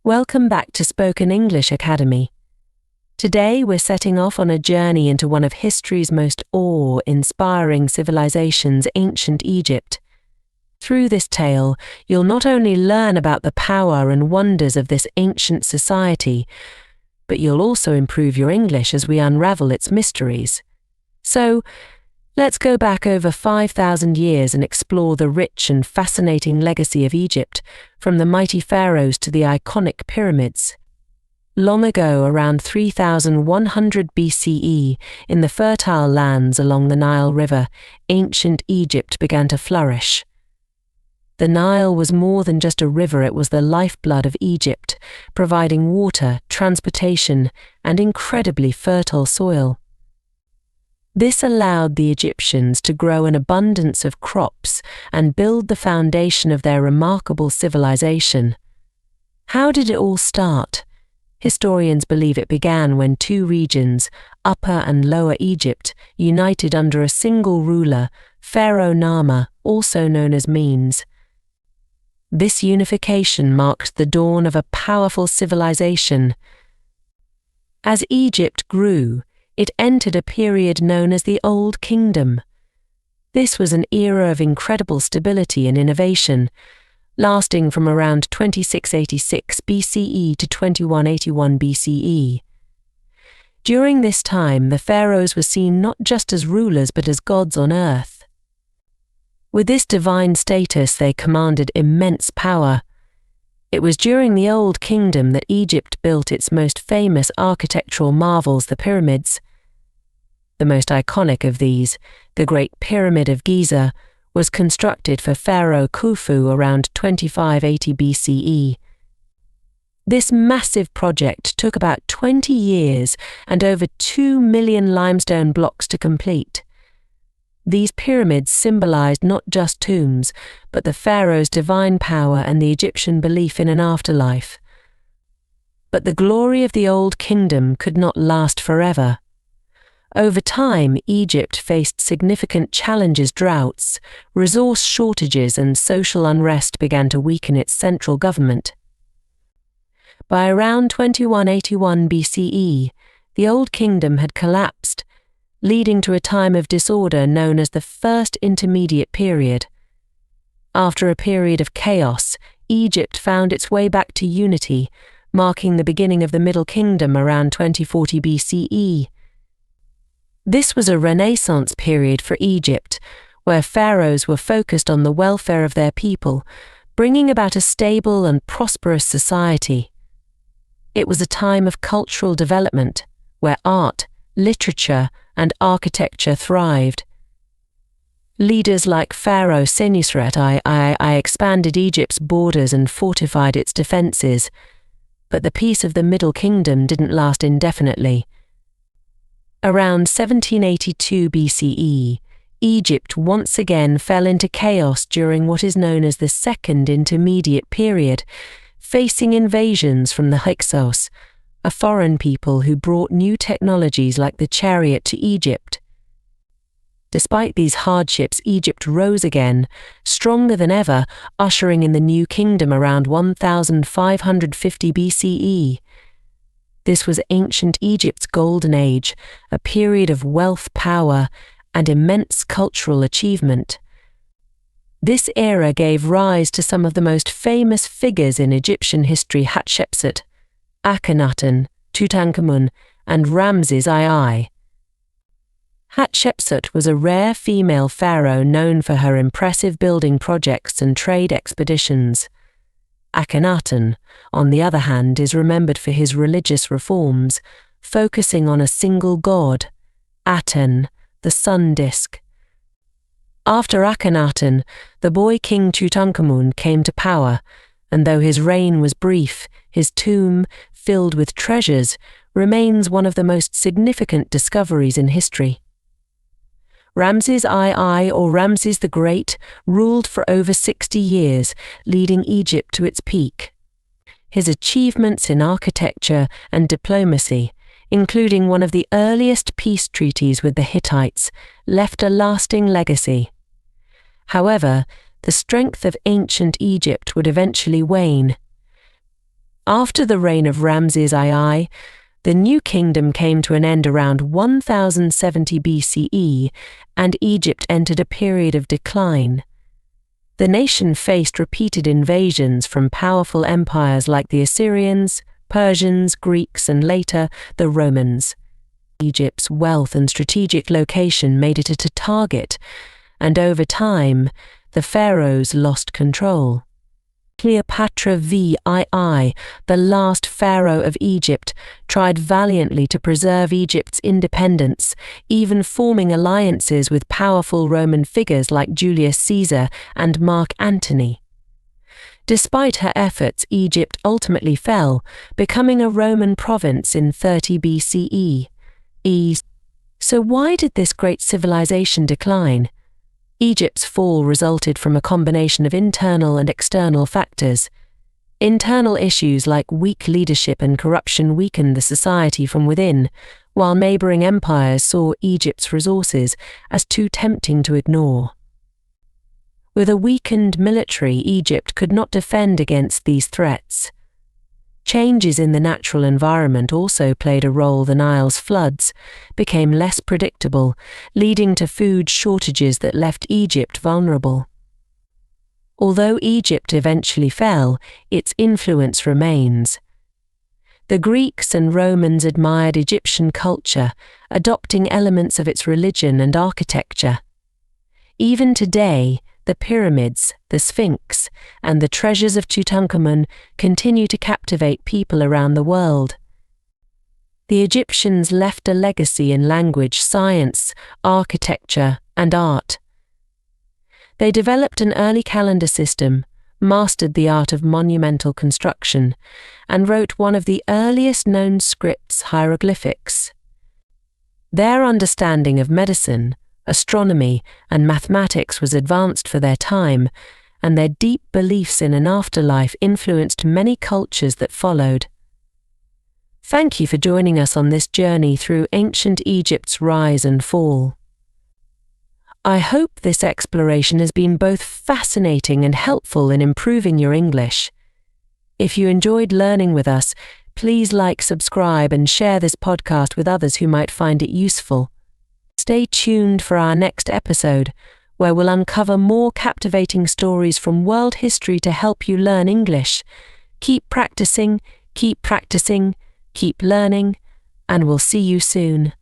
Welcome back to Spoken English Academy. Today we're setting off on a journey into one of history's most awe-inspiring civilizations, ancient Egypt. Through this tale, you'll not only learn about the power and wonders of this ancient society, but you'll also improve your English as we unravel its mysteries. So, let's go back over 5,000 years and explore the rich and fascinating legacy of Egypt, from the mighty pharaohs to the iconic pyramids. Long ago, around 3100 BCE, in the fertile lands along the Nile River, ancient Egypt began to flourish. The Nile was more than just a river, it was the lifeblood of Egypt, providing water, transportation, and incredibly fertile soil. This allowed the Egyptians to grow an abundance of crops and build the foundation of their remarkable civilization. How did it all start? Historians believe it began when two regions, Upper and Lower Egypt, united under a single ruler, Pharaoh Nama, also known as Menes. This unification marked the dawn of a powerful civilization. As Egypt grew, it entered a period known as the Old Kingdom. This was an era of incredible stability and innovation, lasting from around 2686 BCE to 2181 BCE. During this time, the pharaohs were seen not just as rulers but as gods on earth. With this divine status, they commanded immense power. It was during the Old Kingdom that Egypt built its most famous architectural marvels, the pyramids. The most iconic of these, the Great Pyramid of Giza, was constructed for Pharaoh Khufu around 2580 BCE. This massive project took about 20 years and over 2 million limestone blocks to complete. These pyramids symbolized not just tombs, but the pharaoh's divine power and the Egyptian belief in an afterlife. But the glory of the Old Kingdom could not last forever. Over time, Egypt faced significant challenges. Droughts, resource shortages, and social unrest began to weaken its central government. By around 2181 BCE, the Old Kingdom had collapsed, leading to a time of disorder known as the First Intermediate Period. After a period of chaos, Egypt found its way back to unity, marking the beginning of the Middle Kingdom around 2040 BCE. This was a Renaissance period for Egypt, where pharaohs were focused on the welfare of their people, bringing about a stable and prosperous society. It was a time of cultural development, where art, literature, and architecture thrived. Leaders like Pharaoh Senusret I expanded Egypt's borders and fortified its defenses, but the peace of the Middle Kingdom didn't last indefinitely. Around 1782 BCE, Egypt once again fell into chaos during what is known as the Second Intermediate Period, facing invasions from the Hyksos, a foreign people who brought new technologies like the chariot to Egypt. Despite these hardships, Egypt rose again, stronger than ever, ushering in the New Kingdom around 1550 BCE. This was ancient Egypt's golden age, a period of wealth, power, and immense cultural achievement. This era gave rise to some of the most famous figures in Egyptian history: Hatshepsut, Akhenaten, Tutankhamun, and Ramses II. Hatshepsut was a rare female pharaoh known for her impressive building projects and trade expeditions. Akhenaten, on the other hand, is remembered for his religious reforms, focusing on a single god, Aten, the sun disk. After Akhenaten, the boy king Tutankhamun came to power, and though his reign was brief, his tomb, filled with treasures, remains one of the most significant discoveries in history. Ramses II, or Ramses the Great, ruled for over 60 years, leading Egypt to its peak. His achievements in architecture and diplomacy, including one of the earliest peace treaties with the Hittites, left a lasting legacy. However, the strength of ancient Egypt would eventually wane. After the reign of Ramses II, the new kingdom came to an end around 1070 BCE, and Egypt entered a period of decline. The nation faced repeated invasions from powerful empires like the Assyrians, Persians, Greeks, and later the Romans. Egypt's wealth and strategic location made it a target, and over time, the pharaohs lost control. Cleopatra VII, the last pharaoh of Egypt, tried valiantly to preserve Egypt's independence, even forming alliances with powerful Roman figures like Julius Caesar and Mark Antony. Despite her efforts, Egypt ultimately fell, becoming a Roman province in 30 BCE. So why did this great civilization decline? Egypt's fall resulted from a combination of internal and external factors. Internal issues like weak leadership and corruption weakened the society from within, while neighboring empires saw Egypt's resources as too tempting to ignore. With a weakened military, Egypt could not defend against these threats. Changes in the natural environment also played a role. The Nile's floods became less predictable, leading to food shortages that left Egypt vulnerable. Although Egypt eventually fell, its influence remains. The Greeks and Romans admired Egyptian culture, adopting elements of its religion and architecture. Even today, the pyramids, the Sphinx, and the treasures of Tutankhamun continue to captivate people around the world. The Egyptians left a legacy in language, science, architecture, and art. They developed an early calendar system, mastered the art of monumental construction, and wrote one of the earliest known scripts, hieroglyphics. Their understanding of medicine, astronomy, and mathematics was advanced for their time, and their deep beliefs in an afterlife influenced many cultures that followed. Thank you for joining us on this journey through ancient Egypt's rise and fall. I hope this exploration has been both fascinating and helpful in improving your English. If you enjoyed learning with us, please like, subscribe, and share this podcast with others who might find it useful. Stay tuned for our next episode, where we'll uncover more captivating stories from world history to help you learn English. Keep practicing, keep learning, and we'll see you soon.